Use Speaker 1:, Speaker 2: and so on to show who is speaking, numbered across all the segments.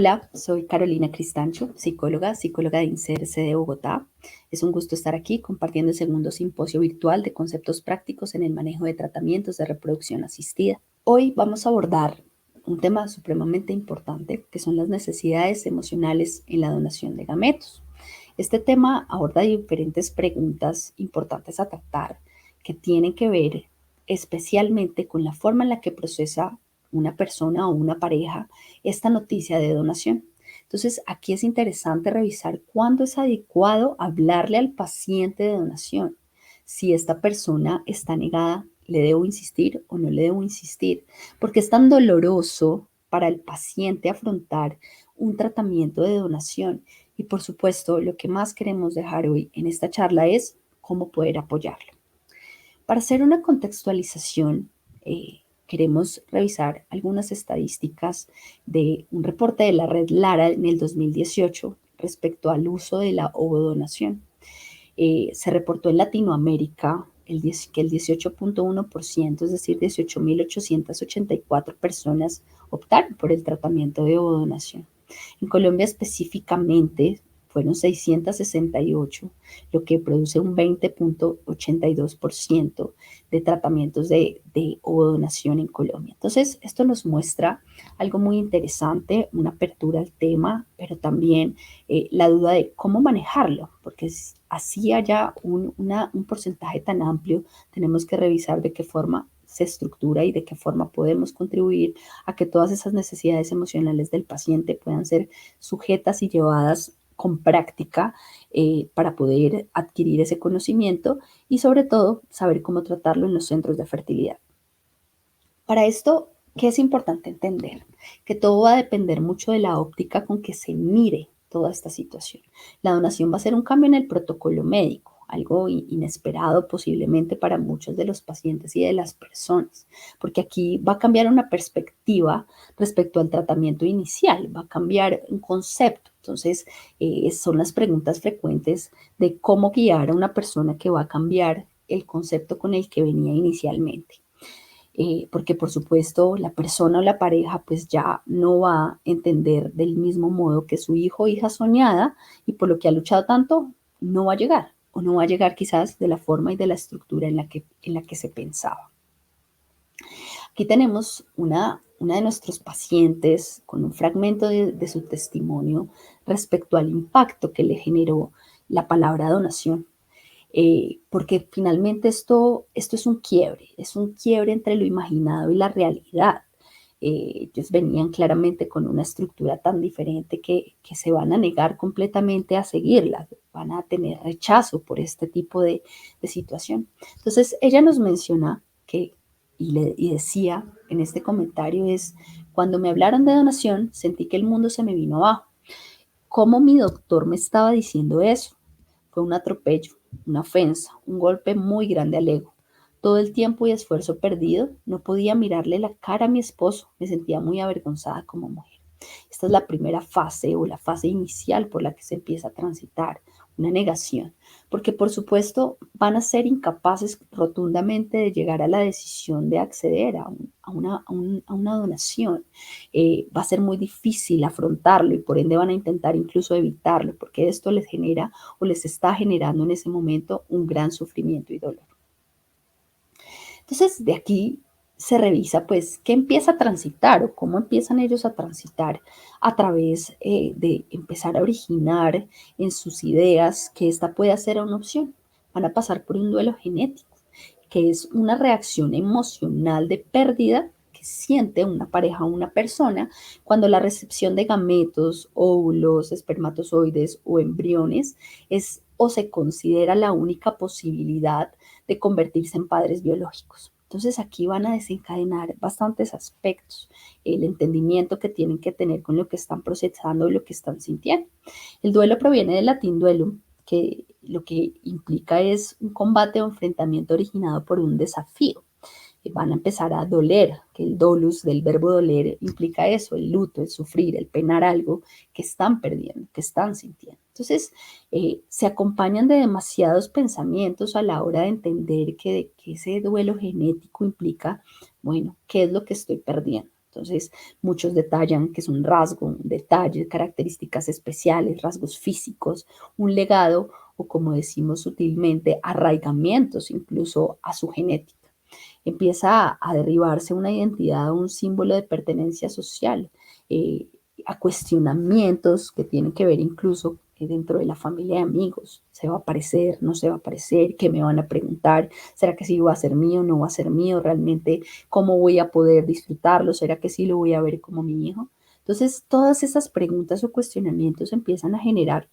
Speaker 1: Hola, soy Carolina Cristancho, psicóloga de INSERSE de Bogotá. Es un gusto estar aquí compartiendo el segundo simposio virtual de conceptos prácticos en el manejo de tratamientos de reproducción asistida. Hoy vamos a abordar un tema supremamente importante, que son las necesidades emocionales en la donación de gametos. Este tema aborda diferentes preguntas importantes a tratar que tienen que ver especialmente con la forma en la que procesa una persona o una pareja esta noticia de donación. Entonces, aquí es interesante revisar cuándo es adecuado hablarle al paciente de donación. Si esta persona está negada, ¿le debo insistir o no le debo insistir? Porque es tan doloroso para el paciente afrontar un tratamiento de donación. Y por supuesto, lo que más queremos dejar hoy en esta charla es cómo poder apoyarlo. Para hacer una contextualización, queremos revisar algunas estadísticas de un reporte de la red LARA en el 2018 respecto al uso de la ovodonación. Se reportó en Latinoamérica que el 18.1%, es decir, 18.884 personas optaron por el tratamiento de ovodonación. En Colombia específicamente fueron 668, lo que produce un 20.82% de tratamientos de ovodonación en Colombia. Entonces, esto nos muestra algo muy interesante, una apertura al tema, pero también la duda de cómo manejarlo, porque así haya un porcentaje tan amplio, tenemos que revisar de qué forma se estructura y de qué forma podemos contribuir a que todas esas necesidades emocionales del paciente puedan ser sujetas y llevadas con práctica para poder adquirir ese conocimiento y sobre todo saber cómo tratarlo en los centros de fertilidad. Para esto, ¿qué es importante entender? Que todo va a depender mucho de la óptica con que se mire toda esta situación. La donación va a ser un cambio en el protocolo médico, algo inesperado posiblemente para muchos de los pacientes y de las personas, porque aquí va a cambiar una perspectiva respecto al tratamiento inicial, va a cambiar un concepto. Entonces, son las preguntas frecuentes de cómo guiar a una persona que va a cambiar el concepto con el que venía inicialmente. Porque por supuesto la persona o la pareja pues ya no va a entender del mismo modo que su hijo o hija soñada y por lo que ha luchado tanto no va a llegar o no va a llegar quizás de la forma y de la estructura en la que se pensaba. Aquí tenemos una de nuestros pacientes con un fragmento de su testimonio respecto al impacto que le generó la palabra donación. Porque finalmente esto es un quiebre entre lo imaginado y la realidad. Ellos venían claramente con una estructura tan diferente que se van a negar completamente a seguirla, van a tener rechazo por este tipo de situación. Entonces, ella nos menciona que, y decía en este comentario, es, cuando me hablaron de donación, sentí que el mundo se me vino abajo. ¿Cómo mi doctor me estaba diciendo eso? Fue un atropello, una ofensa, un golpe muy grande al ego. Todo el tiempo y esfuerzo perdido, no podía mirarle la cara a mi esposo, me sentía muy avergonzada como mujer. Esta es la primera fase o la fase inicial por la que se empieza a transitar, una negación, porque por supuesto van a ser incapaces rotundamente de llegar a la decisión de acceder a una donación. Va a ser muy difícil afrontarlo y por ende van a intentar incluso evitarlo, porque esto les genera o les está generando en ese momento un gran sufrimiento y dolor. Entonces, de aquí se revisa, pues, qué empieza a transitar o cómo empiezan ellos a transitar a través de empezar a originar en sus ideas que esta puede ser una opción. Van a pasar por un duelo genético, que es una reacción emocional de pérdida que siente una pareja o una persona cuando la recepción de gametos, óvulos, espermatozoides o embriones es o se considera la única posibilidad de convertirse en padres biológicos. Entonces aquí van a desencadenar bastantes aspectos, el entendimiento que tienen que tener con lo que están procesando y lo que están sintiendo. El duelo proviene del latín duelum, que lo que implica es un combate o enfrentamiento originado por un desafío. Van a empezar a doler, que el dolus del verbo doler implica eso, el luto, el sufrir, el penar algo que están perdiendo, que están sintiendo. Entonces, se acompañan de demasiados pensamientos a la hora de entender que ese duelo genético implica, bueno, ¿qué es lo que estoy perdiendo? Entonces, muchos detallan que es un rasgo, un detalle, características especiales, rasgos físicos, un legado o, como decimos sutilmente, arraigamientos incluso a su genética. Empieza a derribarse una identidad, un símbolo de pertenencia social, eh, a cuestionamientos que tienen que ver incluso dentro de la familia de amigos. ¿Se va a aparecer? ¿No se va a aparecer? ¿Qué me van a preguntar? ¿Será que sí va a ser mío? ¿No va a ser mío? ¿Realmente cómo voy a poder disfrutarlo? ¿Será que sí lo voy a ver como mi hijo? Entonces, todas esas preguntas o cuestionamientos empiezan a generar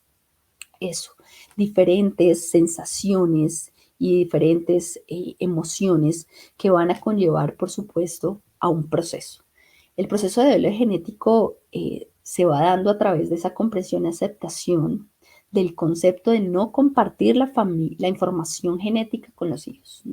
Speaker 1: eso, diferentes sensaciones y diferentes emociones que van a conllevar, por supuesto, a un proceso. El proceso de duelo genético se va dando a través de esa comprensión y aceptación del concepto de no compartir la información genética con los hijos.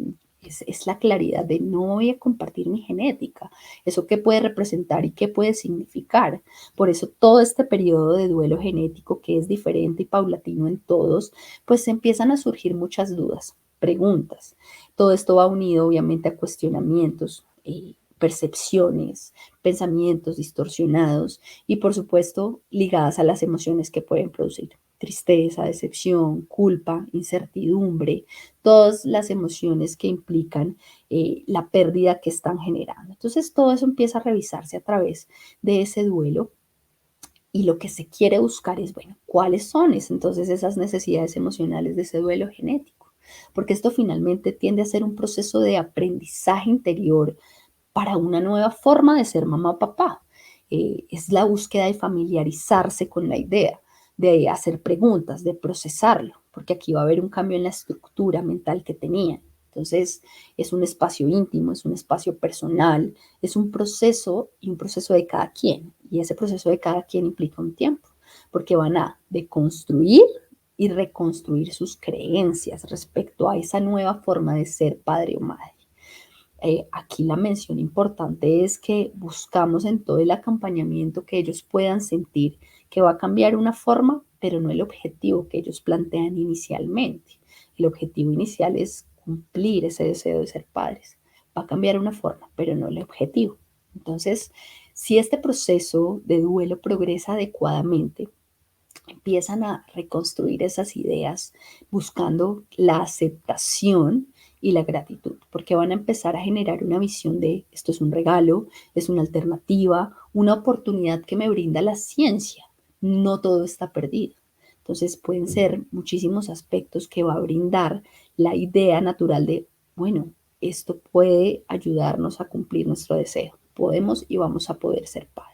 Speaker 1: Es la claridad de no voy a compartir mi genética. ¿Eso qué puede representar y qué puede significar? Por eso todo este periodo de duelo genético, que es diferente y paulatino en todos, pues empiezan a surgir muchas dudas, preguntas. Todo esto va unido obviamente a cuestionamientos, percepciones, pensamientos distorsionados y por supuesto ligadas a las emociones que pueden producir. Tristeza, decepción, culpa, incertidumbre, todas las emociones que implican la pérdida que están generando. Entonces todo eso empieza a revisarse a través de ese duelo y lo que se quiere buscar es, bueno, ¿cuáles son entonces esas necesidades emocionales de ese duelo genético? Porque esto finalmente tiende a ser un proceso de aprendizaje interior para una nueva forma de ser mamá o papá. Es la búsqueda de familiarizarse con la idea, de hacer preguntas, de procesarlo, porque aquí va a haber un cambio en la estructura mental que tenían. Entonces, es un espacio íntimo, es un espacio personal, es un proceso y un proceso de cada quien. Y ese proceso de cada quien implica un tiempo, porque van a deconstruir y reconstruir sus creencias respecto a esa nueva forma de ser padre o madre. Aquí la mención importante es que buscamos en todo el acompañamiento que ellos puedan sentir que va a cambiar una forma, pero no el objetivo que ellos plantean inicialmente. El objetivo inicial es cumplir ese deseo de ser padres. Va a cambiar una forma, pero no el objetivo. Entonces, si este proceso de duelo progresa adecuadamente, empiezan a reconstruir esas ideas buscando la aceptación y la gratitud, porque van a empezar a generar una visión de esto es un regalo, es una alternativa, una oportunidad que me brinda la ciencia. No todo está perdido. Entonces pueden ser muchísimos aspectos que va a brindar la idea natural de, bueno, esto puede ayudarnos a cumplir nuestro deseo. Podemos y vamos a poder ser padres.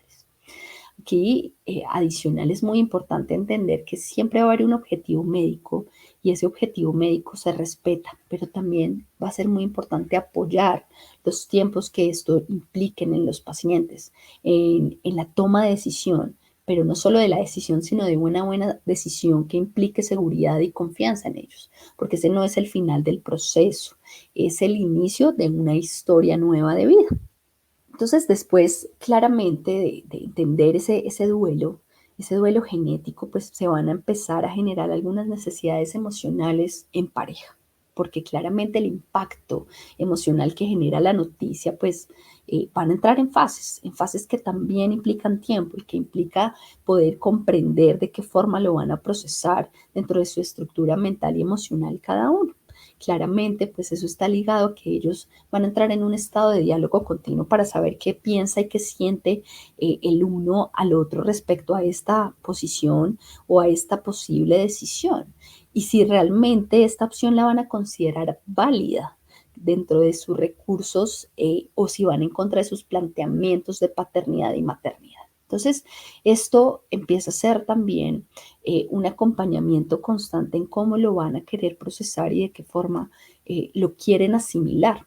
Speaker 1: Aquí, adicional, es muy importante entender que siempre va a haber un objetivo médico y ese objetivo médico se respeta, pero también va a ser muy importante apoyar los tiempos que esto impliquen en los pacientes, en la toma de decisión, pero no solo de la decisión, sino de una buena decisión que implique seguridad y confianza en ellos, porque ese no es el final del proceso, es el inicio de una historia nueva de vida. Entonces, después, claramente, de entender ese duelo genético, pues se van a empezar a generar algunas necesidades emocionales en pareja, porque claramente el impacto emocional que genera la noticia, pues van a entrar en fases que también implican tiempo y que implica poder comprender de qué forma lo van a procesar dentro de su estructura mental y emocional cada uno. Claramente, pues eso está ligado a que ellos van a entrar en un estado de diálogo continuo para saber qué piensa y qué siente el uno al otro respecto a esta posición o a esta posible decisión. Y si realmente esta opción la van a considerar válida dentro de sus recursos o si van en contra de sus planteamientos de paternidad y maternidad. Entonces, esto empieza a ser también un acompañamiento constante en cómo lo van a querer procesar y de qué forma lo quieren asimilar.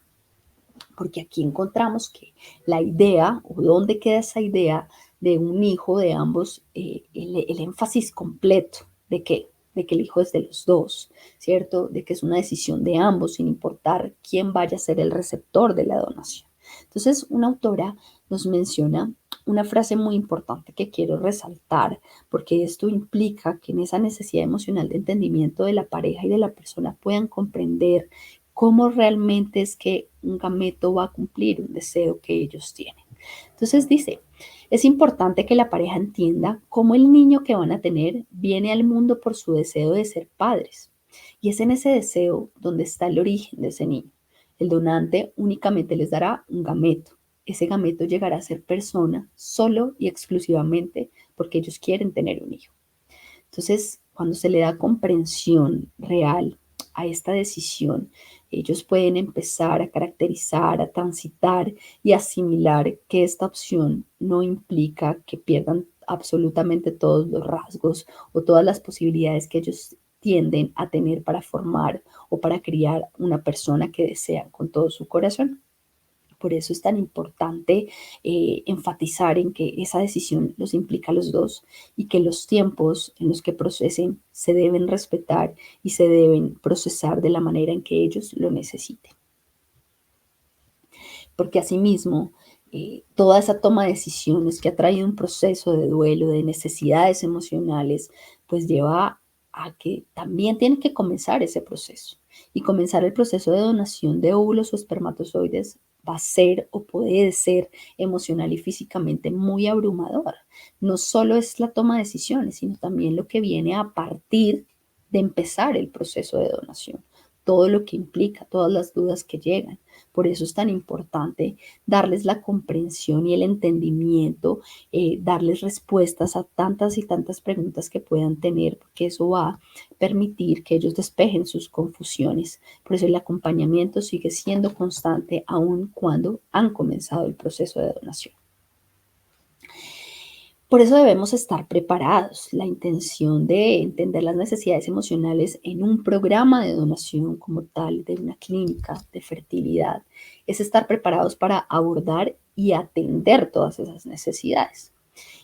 Speaker 1: Porque aquí encontramos que la idea o dónde queda esa idea de un hijo de ambos, el énfasis completo de que el hijo es de los dos, ¿cierto? De que es una decisión de ambos sin importar quién vaya a ser el receptor de la donación. Entonces, una autora nos menciona una frase muy importante que quiero resaltar, porque esto implica que en esa necesidad emocional de entendimiento de la pareja y de la persona puedan comprender cómo realmente es que un gameto va a cumplir un deseo que ellos tienen. Entonces dice, es importante que la pareja entienda cómo el niño que van a tener viene al mundo por su deseo de ser padres. Y es en ese deseo donde está el origen de ese niño. El donante únicamente les dará un gameto. Ese gameto llegará a ser persona solo y exclusivamente porque ellos quieren tener un hijo. Entonces, cuando se le da comprensión real a esta decisión, ellos pueden empezar a caracterizar, a transitar y asimilar que esta opción no implica que pierdan absolutamente todos los rasgos o todas las posibilidades que ellos tienden a tener para formar o para criar una persona que desean con todo su corazón. Por eso es tan importante enfatizar en que esa decisión los implica a los dos y que los tiempos en los que procesen se deben respetar y se deben procesar de la manera en que ellos lo necesiten. Porque asimismo, toda esa toma de decisiones que ha traído un proceso de duelo, de necesidades emocionales, pues lleva a que también tiene que comenzar ese proceso. Y comenzar el proceso de donación de óvulos o espermatozoides va a ser o puede ser emocional y físicamente muy abrumador. No solo es la toma de decisiones, sino también lo que viene a partir de empezar el proceso de donación, todo lo que implica, todas las dudas que llegan. Por eso es tan importante darles la comprensión y el entendimiento, darles respuestas a tantas y tantas preguntas que puedan tener, porque eso va a permitir que ellos despejen sus confusiones. Por eso el acompañamiento sigue siendo constante aun cuando han comenzado el proceso de donación. Por eso debemos estar preparados. La intención de entender las necesidades emocionales en un programa de donación como tal, de una clínica de fertilidad, es estar preparados para abordar y atender todas esas necesidades.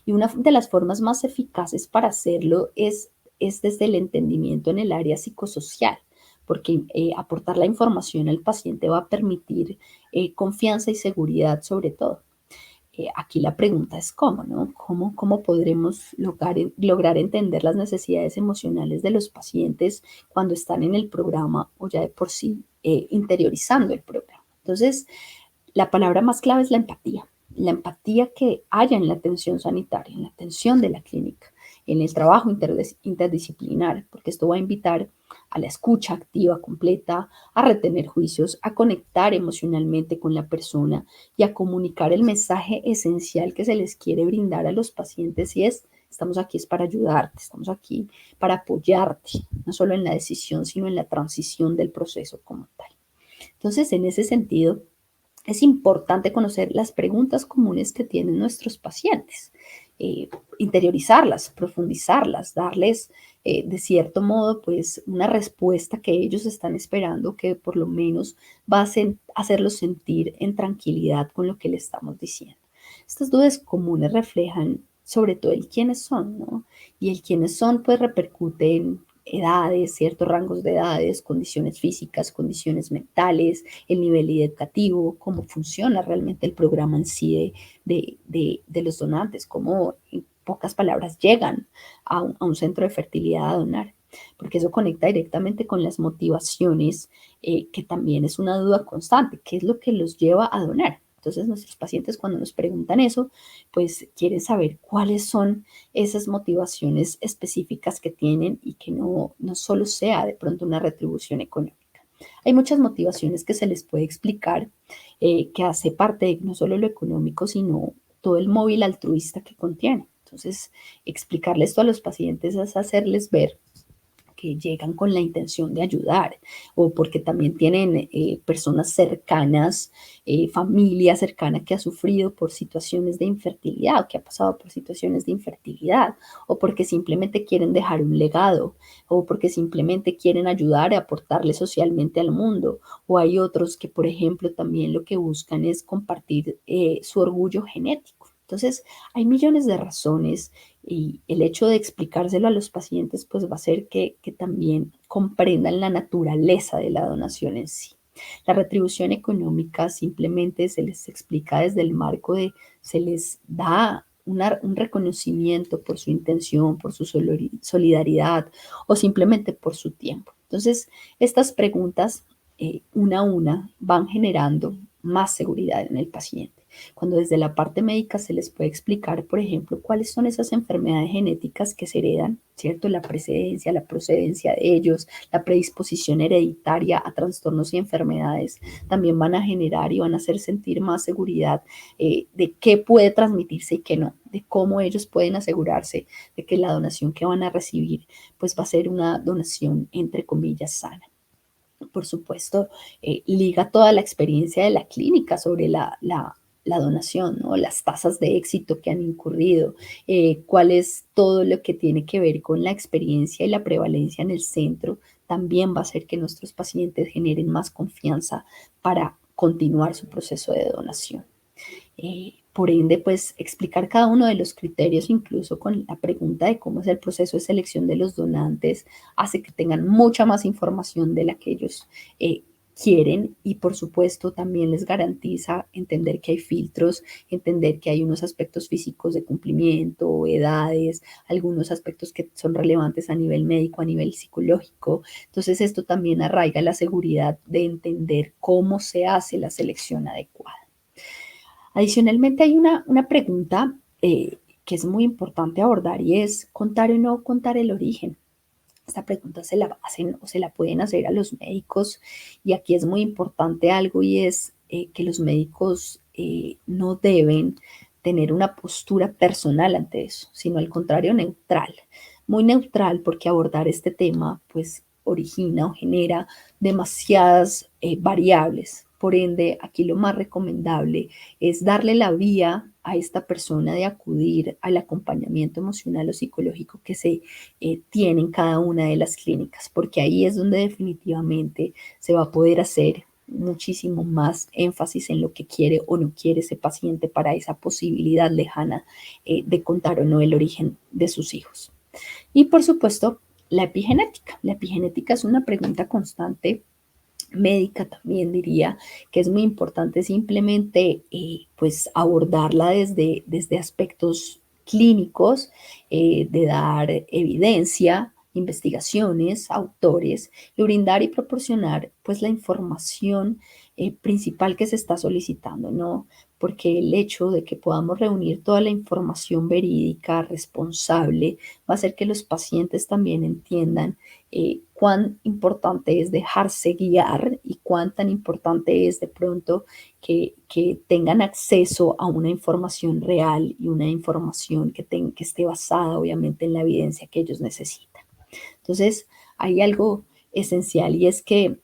Speaker 1: Y una de las formas más eficaces para hacerlo es desde el entendimiento en el área psicosocial, porque aportar la información al paciente va a permitir confianza y seguridad sobre todo. Aquí la pregunta es cómo, ¿no? ¿Cómo podremos lograr entender las necesidades emocionales de los pacientes cuando están en el programa o ya de por sí interiorizando el programa? Entonces, la palabra más clave es la empatía que haya en la atención sanitaria, en la atención de la clínica, en el trabajo interdisciplinar, porque esto va a invitar a la escucha activa completa, a retener juicios, a conectar emocionalmente con la persona y a comunicar el mensaje esencial que se les quiere brindar a los pacientes y es, estamos aquí es para ayudarte, estamos aquí para apoyarte, no solo en la decisión, sino en la transición del proceso como tal. Entonces, en ese sentido, es importante conocer las preguntas comunes que tienen nuestros pacientes, eh, interiorizarlas, profundizarlas, darles de cierto modo pues una respuesta que ellos están esperando que por lo menos va a hacerlos sentir en tranquilidad con lo que le estamos diciendo. Estas dudas comunes reflejan sobre todo el quiénes son, ¿no? Y el quiénes son pues repercute en edades, ciertos rangos de edades, condiciones físicas, condiciones mentales, el nivel educativo, cómo funciona realmente el programa en sí de los donantes, cómo en pocas palabras llegan a un centro de fertilidad a donar, porque eso conecta directamente con las motivaciones, que también es una duda constante, ¿qué es lo que los lleva a donar? Entonces nuestros pacientes cuando nos preguntan eso, pues quieren saber cuáles son esas motivaciones específicas que tienen y que no solo sea de pronto una retribución económica. Hay muchas motivaciones que se les puede explicar, que hace parte de no solo lo económico, sino todo el móvil altruista que contiene. Entonces, explicarle esto a los pacientes es hacerles ver que llegan con la intención de ayudar o porque también tienen personas cercanas, familia cercana que ha sufrido por situaciones de infertilidad o que ha pasado por situaciones de infertilidad o porque simplemente quieren dejar un legado o porque simplemente quieren ayudar a aportarle socialmente al mundo o hay otros que por ejemplo también lo que buscan es compartir su orgullo genético. Entonces, hay millones de razones y el hecho de explicárselo a los pacientes pues va a hacer que también comprendan la naturaleza de la donación en sí. La retribución económica simplemente se les explica desde el marco de, se les da un reconocimiento por su intención, por su solidaridad o simplemente por su tiempo. Entonces, estas preguntas una a una van generando más seguridad en el paciente Cuando desde la parte médica se les puede explicar, por ejemplo, cuáles son esas enfermedades genéticas que se heredan, ¿cierto? La precedencia, la procedencia de ellos, la predisposición hereditaria a trastornos y enfermedades, también van a generar y van a hacer sentir más seguridad de qué puede transmitirse y qué no, de cómo ellos pueden asegurarse de que la donación que van a recibir pues va a ser una donación entre comillas sana. Por supuesto, liga toda la experiencia de la clínica sobre la donación, ¿no? Las tasas de éxito que han incurrido, cuál es todo lo que tiene que ver con la experiencia y la prevalencia en el centro, también va a hacer que nuestros pacientes generen más confianza para continuar su proceso de donación. Por ende, pues explicar cada uno de los criterios, incluso con la pregunta de cómo es el proceso de selección de los donantes, hace que tengan mucha más información de la que ellos quieren y por supuesto también les garantiza entender que hay filtros, entender que hay unos aspectos físicos de cumplimiento, edades, algunos aspectos que son relevantes a nivel médico, a nivel psicológico. Entonces esto también arraiga la seguridad de entender cómo se hace la selección adecuada. Adicionalmente hay una pregunta que es muy importante abordar y es contar o no contar el origen. Esta pregunta se la hacen o se la pueden hacer a los médicos y aquí es muy importante algo y es que los médicos no deben tener una postura personal ante eso, sino al contrario neutral. Muy neutral porque abordar este tema pues origina o genera demasiadas variables. Por ende, aquí lo más recomendable es darle la vía a esta persona de acudir al acompañamiento emocional o psicológico que se tiene en cada una de las clínicas, porque ahí es donde definitivamente se va a poder hacer muchísimo más énfasis en lo que quiere o no quiere ese paciente para esa posibilidad lejana de contar o no el origen de sus hijos. Y por supuesto, la epigenética. La epigenética es una pregunta constante médica también diría que es muy importante simplemente pues abordarla desde aspectos clínicos, de dar evidencia, investigaciones, autores, y brindar y proporcionar pues la información principal que se está solicitando, ¿no? Porque el hecho de que podamos reunir toda la información verídica, responsable, va a hacer que los pacientes también entiendan cuán importante es dejarse guiar y cuán tan importante es de pronto que tengan acceso a una información real y una información que esté basada obviamente en la evidencia que ellos necesitan. Entonces, hay algo esencial y es que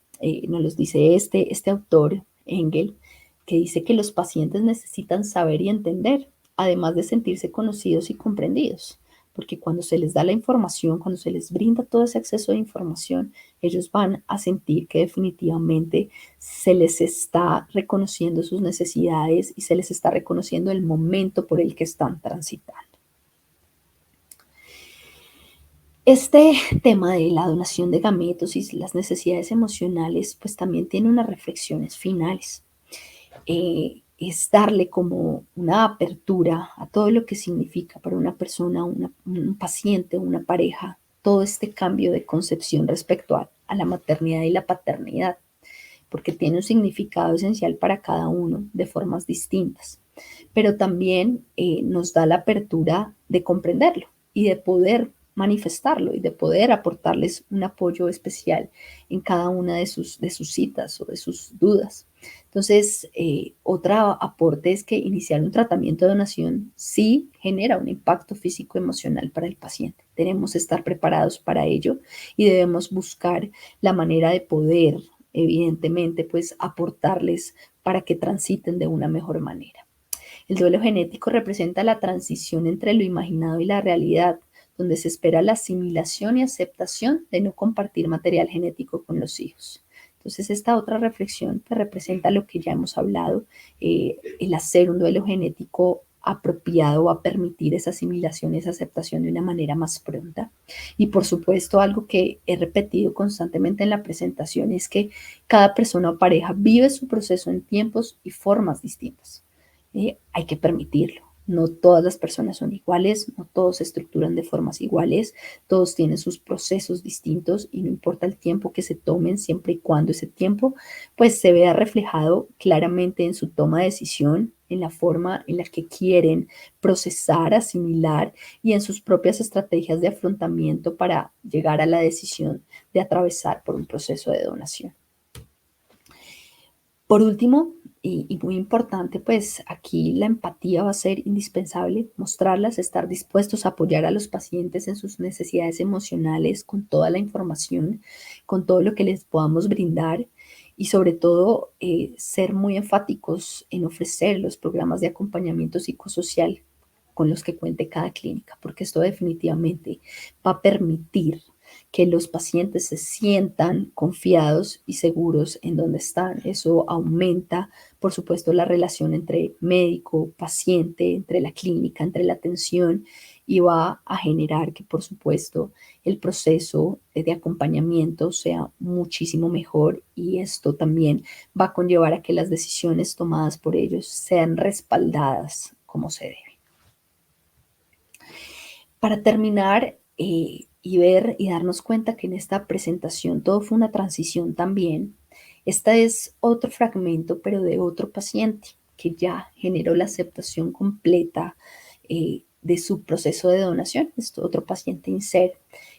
Speaker 1: nos lo dice este autor, Engel, que dice que los pacientes necesitan saber y entender, además de sentirse conocidos y comprendidos, porque cuando se les da la información, cuando se les brinda todo ese acceso de información, ellos van a sentir que definitivamente se les está reconociendo sus necesidades y se les está reconociendo el momento por el que están transitando. Este tema de la donación de gametos y las necesidades emocionales, pues también tiene unas reflexiones finales. Es darle como una apertura a todo lo que significa para una persona, un paciente, una pareja, todo este cambio de concepción respecto a la maternidad y la paternidad, porque tiene un significado esencial para cada uno de formas distintas, pero también nos da la apertura de comprenderlo y de poder manifestarlo y de poder aportarles un apoyo especial en cada una de sus citas o de sus dudas. Entonces, otro aporte es que iniciar un tratamiento de donación sí genera un impacto físico-emocional para el paciente. Debemos estar preparados para ello y debemos buscar la manera de poder, evidentemente, pues aportarles para que transiten de una mejor manera. El duelo genético representa la transición entre lo imaginado y la realidad, donde se espera la asimilación y aceptación de no compartir material genético con los hijos. Entonces, esta otra reflexión que representa lo que ya hemos hablado, el hacer un duelo genético apropiado va a permitir esa asimilación, esa aceptación de una manera más pronta. Y por supuesto, algo que he repetido constantemente en la presentación es que cada persona o pareja vive su proceso en tiempos y formas distintas. Hay que permitirlo. No todas las personas son iguales, no todos se estructuran de formas iguales, todos tienen sus procesos distintos y no importa el tiempo que se tomen, siempre y cuando ese tiempo pues se vea reflejado claramente en su toma de decisión, en la forma en la que quieren procesar, asimilar y en sus propias estrategias de afrontamiento para llegar a la decisión de atravesar por un proceso de donación. Por último, y muy importante, pues aquí la empatía va a ser indispensable, mostrarlas, estar dispuestos a apoyar a los pacientes en sus necesidades emocionales con toda la información, con todo lo que les podamos brindar y sobre todo ser muy enfáticos en ofrecer los programas de acompañamiento psicosocial con los que cuente cada clínica, porque esto definitivamente va a permitir que los pacientes se sientan confiados y seguros en donde están. Eso aumenta, por supuesto, la relación entre médico, paciente, entre la clínica, entre la atención y va a generar que, por supuesto, el proceso de acompañamiento sea muchísimo mejor y esto también va a conllevar a que las decisiones tomadas por ellos sean respaldadas como se debe. Para terminar y ver y darnos cuenta que en esta presentación todo fue una transición también, esta es otro fragmento, pero de otro paciente que ya generó la aceptación completa de su proceso de donación. Es otro paciente INSER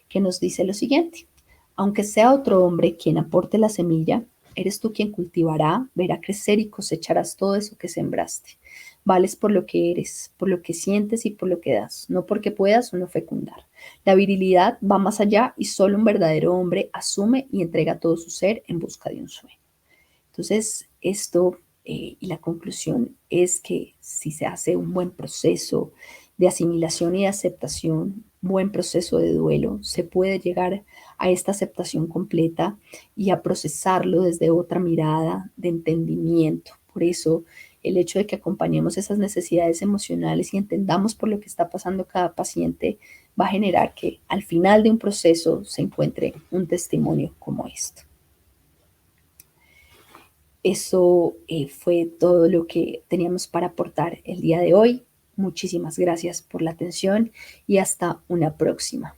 Speaker 1: que nos dice lo siguiente: aunque sea otro hombre quien aporte la semilla, eres tú quien cultivará, verá crecer y cosecharás todo eso que sembraste. Vales por lo que eres, por lo que sientes y por lo que das, no porque puedas o no fecundar. La virilidad va más allá y solo un verdadero hombre asume y entrega todo su ser en busca de un sueño. Entonces, esto y la conclusión es que si se hace un buen proceso de asimilación y de aceptación, buen proceso de duelo, se puede llegar a esta aceptación completa y a procesarlo desde otra mirada de entendimiento. Por eso, el hecho de que acompañemos esas necesidades emocionales y entendamos por lo que está pasando cada paciente va a generar que al final de un proceso se encuentre un testimonio como esto. Eso fue todo lo que teníamos para aportar el día de hoy. Muchísimas gracias por la atención y hasta una próxima.